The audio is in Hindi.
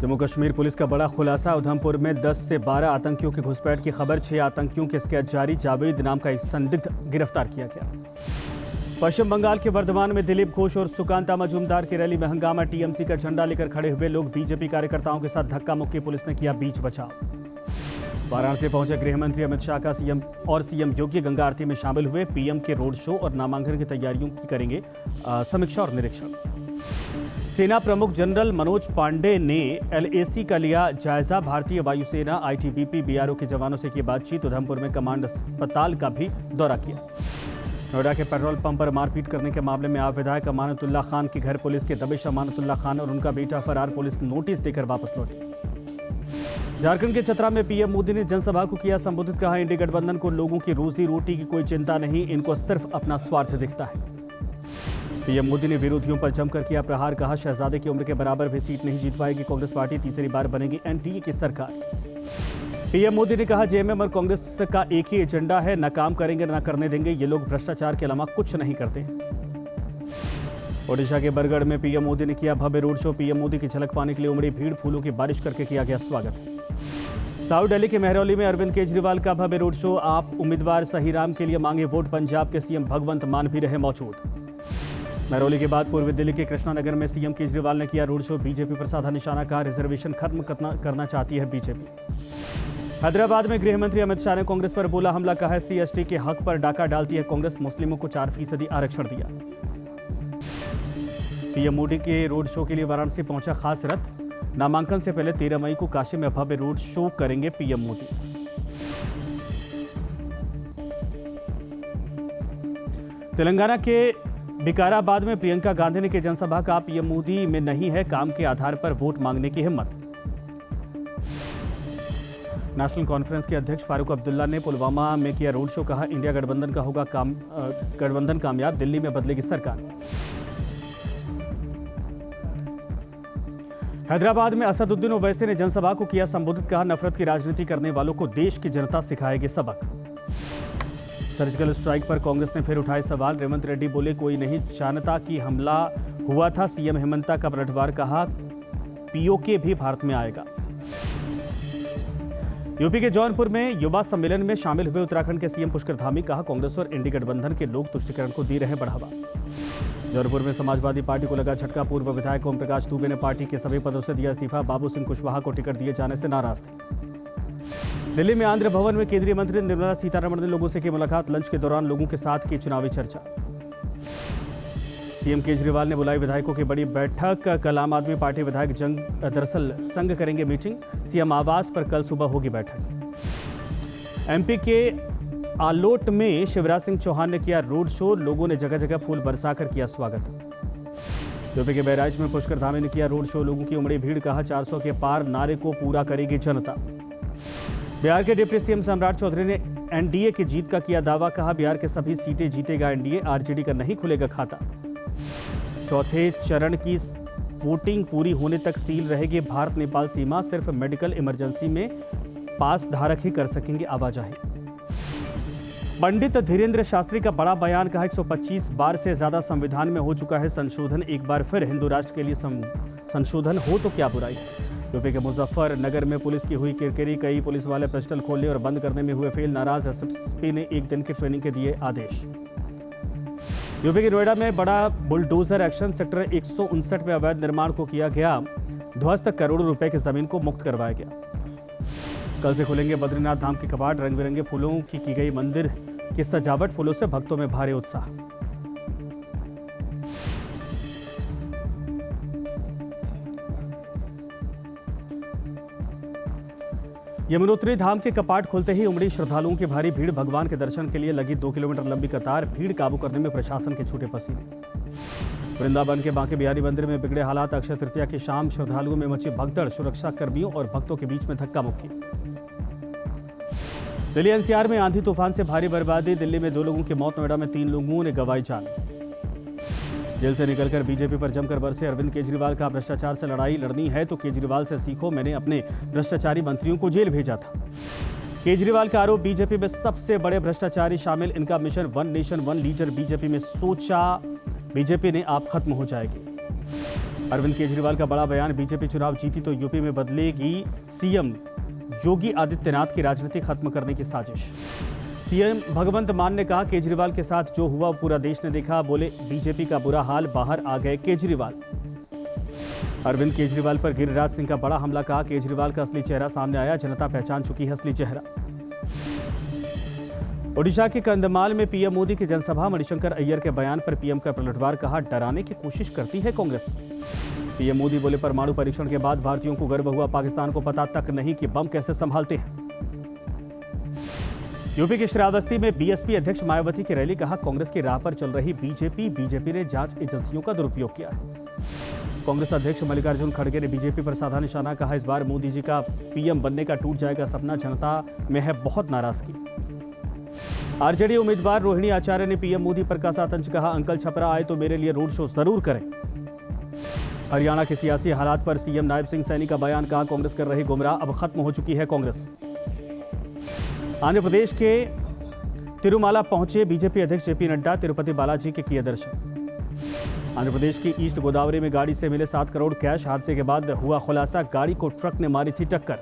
जम्मू कश्मीर पुलिस का बड़ा खुलासा। उधमपुर में 10 से 12 आतंकियों की घुसपैठ की खबर। 6 आतंकियों के स्केच जारी। जावेद नाम का एक संदिग्ध गिरफ्तार किया गया। पश्चिम बंगाल के वर्धमान में दिलीप घोष और सुकांता मजूमदार की रैली में हंगामा। टीएमसी का झंडा लेकर खड़े हुए लोग बीजेपी कार्यकर्ताओं के साथ धक्का मुक्की। पुलिस ने किया बीच बचाव। वाराणसी पहुंचे गृह मंत्री अमित शाह का सीएम योगी गंगा आरती में शामिल हुए। पीएम के रोड शो और नामांकन की तैयारियों की करेंगे समीक्षा और निरीक्षण। सेना प्रमुख जनरल मनोज पांडे ने एलएसी का लिया जायजा। भारतीय वायुसेना, आईटीबीपी, बीआरओ के जवानों से की बातचीत। उधमपुर में कमांड अस्पताल का भी दौरा किया। नोएडा के पेट्रोल पंप पर मारपीट करने के मामले में आप विधायक अमानतुल्लाह खान के घर पुलिस के दबिश। अमानतुल्लाह खान और उनका बेटा फरार। पुलिस नोटिस देकर वापस लौटी। झारखंड के चतरा में पीएम मोदी ने जनसभा को किया संबोधित। कहा, इंडी गठबंधन को लोगों की रोजी रोटी की कोई चिंता नहीं, इनको सिर्फ अपना स्वार्थ दिखता है। पीएम मोदी ने विरोधियों पर जमकर किया प्रहार। कहा, शहजादे की उम्र के बराबर भी सीट नहीं जीत पाएगी कांग्रेस पार्टी। तीसरी बार बनेगी एनडीए की सरकार। पीएम मोदी ने कहा, जेएमएम और कांग्रेस का एक ही एजेंडा है, न काम करेंगे न करने देंगे। ये लोग भ्रष्टाचार के अलावा कुछ नहीं करते। ओडिशा के बरगढ़ में पीएम मोदी ने किया भव्य रोड शो। पीएम मोदी की झलक पाने के लिए उमड़ी भीड़। फूलों की बारिश करके किया गया स्वागत। साउथ दिल्ली के मेहरौली में अरविंद केजरीवाल का भव्य रोड शो। आप उम्मीदवार सहीराम के लिए मांगे वोट। पंजाब के सीएम भगवंत मान भी रहे मौजूद। मेहरौली के बाद पूर्वी दिल्ली के कृष्णानगर में सीएम केजरीवाल ने किया रोड शो। बीजेपी पर साधा निशाना। कहा, रिजर्वेशन खत्म करना चाहती है बीजेपी। हैदराबाद में गृह मंत्री अमित शाह ने कांग्रेस पर बोला हमला। कहा, SC/ST के हक पर डाका डालती है कांग्रेस। मुस्लिमों को 4% आरक्षण दिया। पीएम मोदी के रोड शो के लिए वाराणसी पहुंचा खास रथ। नामांकन से पहले 13 मई को काशी में भव्य रोड शो करेंगे पीएम मोदी। तेलंगाना के विकाराबाद में प्रियंका गांधी ने की जनसभा। का पीएम मोदी में नहीं है काम के आधार पर वोट मांगने की हिम्मत। नेशनल कॉन्फ्रेंस के अध्यक्ष फारूक अब्दुल्ला ने पुलवामा में किया रोड शो। कहा, इंडिया गठबंधन का होगा गठबंधन कामयाब। दिल्ली में बदलेगी सरकार। हैदराबाद में असदुद्दीन ओवैसी ने जनसभा को किया संबोधित। कहा, नफरत की राजनीति करने वालों को देश की जनता सिखाएगी सबक। सर्जिकल स्ट्राइक पर कांग्रेस ने फिर उठाए सवाल। रेवंत रेड्डी बोले, कोई नहीं जानता कि हमला हुआ था। सीएम हेमंता का पलटवार। कहा, पीओके भी भारत में आएगा। यूपी के जौनपुर में युवा सम्मेलन में शामिल हुए उत्तराखंड के सीएम पुष्कर धामी। कहा, कांग्रेस और इंडी गठबंधन के लोग तुष्टीकरण को दे रहे बढ़ावा। जौनपुर में समाजवादी पार्टी को लगा झटका। पूर्व विधायक ओम प्रकाश दुबे ने पार्टी के सभी पदों से दिया इस्तीफा। बाबू सिंह कुशवाहा को टिकट दिए जाने से नाराज थे। दिल्ली में आंध्र भवन में केंद्रीय मंत्री निर्मला सीतारमण ने लोगों से की मुलाकात। लंच के दौरान लोगों के साथ की चुनावी चर्चा। सीएम केजरीवाल ने बुलाई विधायकों की बड़ी बैठक। कल आम आदमी पार्टी विधायक दरअसल संघ करेंगे मीटिंग। सीएम आवास पर कल सुबह होगी बैठक। एमपी के आलोट में शिवराज सिंह चौहान ने किया रोड शो। लोगों ने जगह जगह फूल बरसाकर किया स्वागत। यूपी के बहराइच में पुष्कर धामी ने किया रोड शो। लोगों की उमड़ी भीड़। कहा, 400 के पार नारे को पूरा करेगी जनता। बिहार के डिप्टी सीएम सम्राट चौधरी ने एनडीए की जीत का किया दावा। कहा, बिहार के सभी सीटें जीतेगा एनडीए। आरजेडी का नहीं खुलेगा खाता। चौथे चरण की वोटिंग पूरी होने तक सील रहेगी भारत नेपाल सीमा। सिर्फ मेडिकल इमरजेंसी में पास धारक ही कर सकेंगे आवाजाही। पंडित धीरेन्द्र शास्त्री का बड़ा बयान। कहा, 125 बार से ज्यादा संविधान में हो चुका है संशोधन। एक बार फिर हिंदू राष्ट्र के लिए संशोधन हो तो क्या बुराई। यूपी के मुजफ्फरनगर में पुलिस की हुई किरकिरी। कई पुलिस वाले पिस्टल खोलने और बंद करने में हुए फेल। नाराज एसएसपी ने 1 दिन की ट्रेनिंग के दिए आदेश। यूपी के नोएडा में बड़ा बुलडोजर एक्शन। सेक्टर 159 में अवैध निर्माण को किया गया ध्वस्त। करोड़ों रुपए की जमीन को मुक्त करवाया गया। कल से खुलेंगे बद्रीनाथ धाम के कपाट। रंग बिरंगे फूलों की गई मंदिर की सजावट। फूलों से भक्तों में भारी उत्साह। यमुनोत्री धाम के कपाट खुलते ही उमड़ी श्रद्धालुओं की भारी भीड़। भगवान के दर्शन के लिए लगी 2 किलोमीटर लंबी कतार। भीड़ काबू करने में प्रशासन के छूटे पसीने। वृंदावन के बांके बिहारी मंदिर में बिगड़े हालात। अक्षय तृतीया की शाम श्रद्धालुओं में मची भगदड़। सुरक्षा कर्मियों और भक्तों के बीच में धक्का मुक्की। दिल्ली एनसीआर में आंधी तूफान से भारी बर्बादी। दिल्ली में 2 लोगों की मौत। नोएडा में 3 लोगों ने गंवाई जान। जेल से निकलकर बीजेपी पर जमकर बरसे अरविंद केजरीवाल। का भ्रष्टाचार से लड़ाई लड़नी है तो केजरीवाल से सीखो। मैंने अपने भ्रष्टाचारी मंत्रियों को जेल भेजा था। केजरीवाल का आरोप, बीजेपी में सबसे बड़े भ्रष्टाचारी शामिल। इनका मिशन 1 नेशन 1 लीडर बीजेपी में सोचा बीजेपी ने आप खत्म हो जाएगी। अरविंद केजरीवाल का बड़ा बयान, बीजेपी चुनाव जीती तो यूपी में बदलेगी सीएम योगी आदित्यनाथ की राजनीति खत्म करने की साजिश। सीएम भगवंत मान ने कहा, केजरीवाल के साथ जो हुआ पूरा देश ने देखा। बोले, बीजेपी का बुरा हाल, बाहर आ गए केजरीवाल। अरविंद केजरीवाल पर गिरिराज सिंह का बड़ा हमला, कहा केजरीवाल का असली चेहरा सामने आया, जनता पहचान चुकी है असली चेहरा। ओडिशा के कंधमाल में पीएम मोदी की जनसभा, मणिशंकर अय्यर के बयान पर पीएम का पलटवार, कहा डराने की कोशिश करती है कांग्रेस। पीएम मोदी बोले, परमाणु परीक्षण के बाद भारतीयों को गर्व हुआ, पाकिस्तान को पता तक नहीं कि बम कैसे संभालते हैं। यूपी के श्रावस्ती में बीएसपी अध्यक्ष मायावती की रैली, कहा कांग्रेस की राह पर चल रही बीजेपी ने जांच एजेंसियों का दुरुपयोग किया है। कांग्रेस अध्यक्ष मल्लिकार्जुन खड़गे ने बीजेपी पर साधा निशाना, कहा इस बार मोदी जी का पीएम बनने का टूट जाएगा सपना, जनता में है बहुत नाराजगी। आरजेडी उम्मीदवार रोहिणी आचार्य ने पीएम मोदी पर कसा तंज, कहा अंकल छपरा आए तो मेरे लिए रोड शो जरूर करें। हरियाणा के सियासी हालात पर सीएम नायब सिंह सैनी का बयान, कहा कांग्रेस कर रही गुमराह, अब खत्म हो चुकी है कांग्रेस। आंध्र प्रदेश के तिरुमाला पहुंचे बीजेपी अध्यक्ष जेपी नड्डा, तिरुपति बालाजी के किए दर्शन। आंध्र प्रदेश की ईस्ट गोदावरी में गाड़ी से मिले 7 करोड़ कैश, हादसे के बाद हुआ खुलासा, गाड़ी को ट्रक ने मारी थी टक्कर।